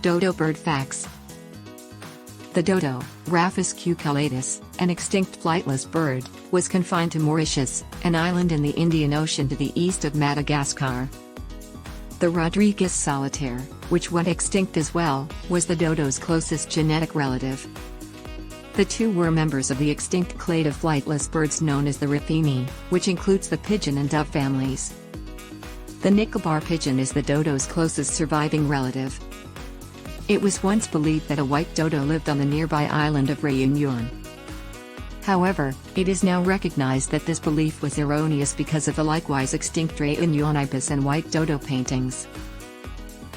Dodo bird facts. The dodo, Raphus cucullatus, an extinct flightless bird, was confined to Mauritius, an island in the Indian Ocean to the east of Madagascar. The Rodriguez solitaire, which went extinct as well, was the dodo's closest genetic relative. The two were members of the extinct clade of flightless birds known as the Raphini, which includes the pigeon and dove families. The Nicobar pigeon is the dodo's closest surviving relative. It was once believed that a white dodo lived on the nearby island of Réunion. However, it is now recognized that this belief was erroneous because of the likewise extinct Réunion ibis and white dodo paintings.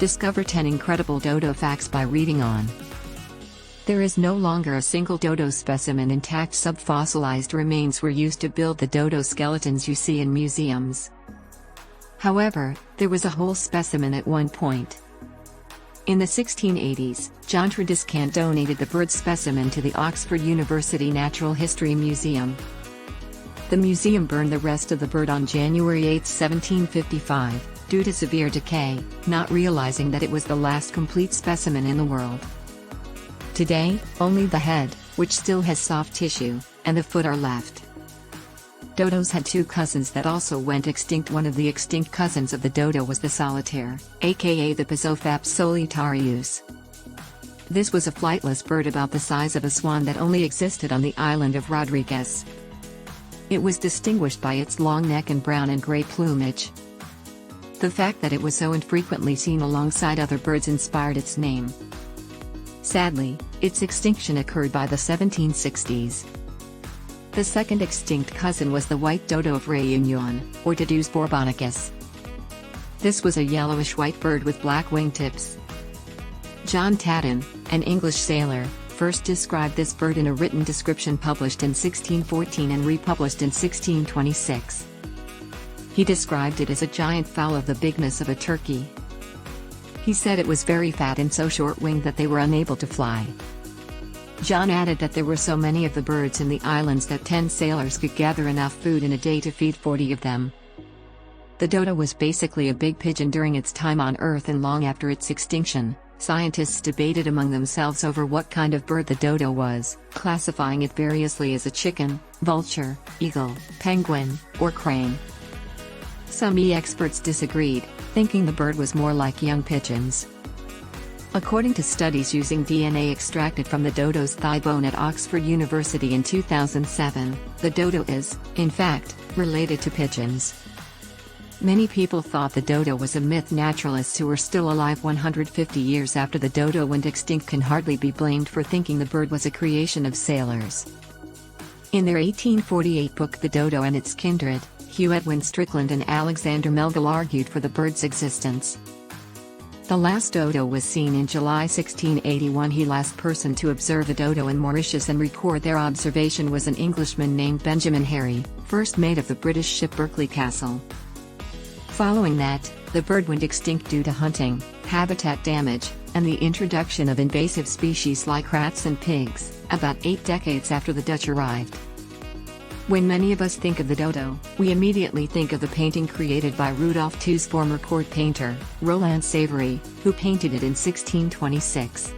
Discover 10 incredible dodo facts by reading on. There is no longer a single dodo specimen intact. Subfossilized remains were used to build the dodo skeletons you see in museums. However, there was a whole specimen at one point. In the 1680s, John Trediscant donated the bird specimen to the Oxford University Natural History Museum. The museum burned the rest of the bird on January 8, 1755, due to severe decay, not realizing that it was the last complete specimen in the world. Today, only the head, which still has soft tissue, and the foot are left. Dodos had two cousins that also went extinct. One of the extinct cousins of the dodo was the solitaire, aka the Pizophaps solitarius. This was a flightless bird about the size of a swan that only existed on the island of Rodriguez. It was distinguished by its long neck and brown and gray plumage. The fact that it was so infrequently seen alongside other birds inspired its name. Sadly, its extinction occurred by the 1760s. The second extinct cousin was the white dodo of Réunion, or Dodus bourbonicus. This was a yellowish-white bird with black wingtips. John Taden, an English sailor, first described this bird in a written description published in 1614 and republished in 1626. He described it as a giant fowl of the bigness of a turkey. He said it was very fat and so short-winged that they were unable to fly. John added that there were so many of the birds in the islands that 10 sailors could gather enough food in a day to feed 40 of them. The dodo was basically a big pigeon during its time on Earth, and long after its extinction, scientists debated among themselves over what kind of bird the dodo was, classifying it variously as a chicken, vulture, eagle, penguin, or crane. Some experts disagreed, thinking the bird was more like young pigeons. According to studies using DNA extracted from the dodo's thigh bone at Oxford University in 2007, the dodo is, in fact, related to pigeons. Many people thought the dodo was a myth. Naturalists who were still alive 150 years after the dodo went extinct can hardly be blamed for thinking the bird was a creation of sailors. In their 1848 book The Dodo and Its Kindred, Hugh Edwin Strickland and Alexander Melville argued for the bird's existence. The last dodo was seen in July 1681. The last person to observe a dodo in Mauritius and record their observation was an Englishman named Benjamin Harry, first mate of the British ship Berkeley Castle. Following that, the bird went extinct due to hunting, habitat damage, and the introduction of invasive species like rats and pigs, about 8 decades after the Dutch arrived. When many of us think of the dodo, we immediately think of the painting created by Rudolph II's former court painter, Roland Savary, who painted it in 1626.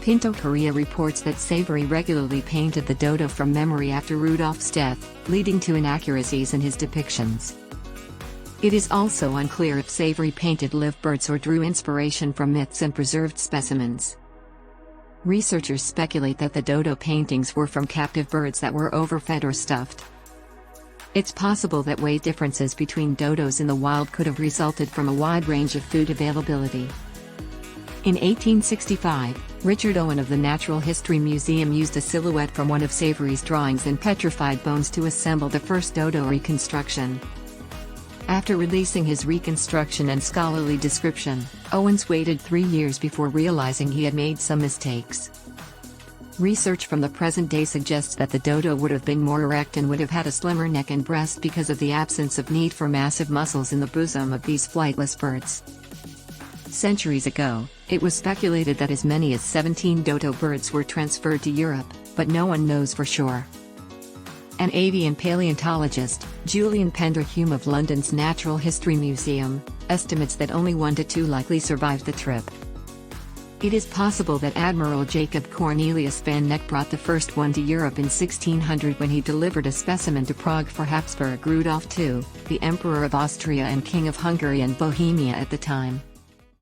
Pinto Correa reports that Savary regularly painted the dodo from memory after Rudolph's death, leading to inaccuracies in his depictions. It is also unclear if Savary painted live birds or drew inspiration from myths and preserved specimens. Researchers speculate that the dodo paintings were from captive birds that were overfed or stuffed. It's possible that weight differences between dodos in the wild could have resulted from a wide range of food availability. In 1865, Richard Owen of the Natural History Museum used a silhouette from one of Savary's drawings in petrified bones to assemble the first dodo reconstruction. After releasing his reconstruction and scholarly description, Owens waited 3 years before realizing he had made some mistakes. Research from the present day suggests that the dodo would have been more erect and would have had a slimmer neck and breast because of the absence of need for massive muscles in the bosom of these flightless birds. Centuries ago, it was speculated that as many as 17 dodo birds were transferred to Europe, but no one knows for sure. An avian paleontologist, Julian Penderhume of London's Natural History Museum, estimates that only 1 to 2 likely survived the trip. It is possible that Admiral Jacob Cornelius van Neck brought the first one to Europe in 1600 when he delivered a specimen to Prague for Habsburg Rudolf II, the Emperor of Austria and King of Hungary and Bohemia at the time.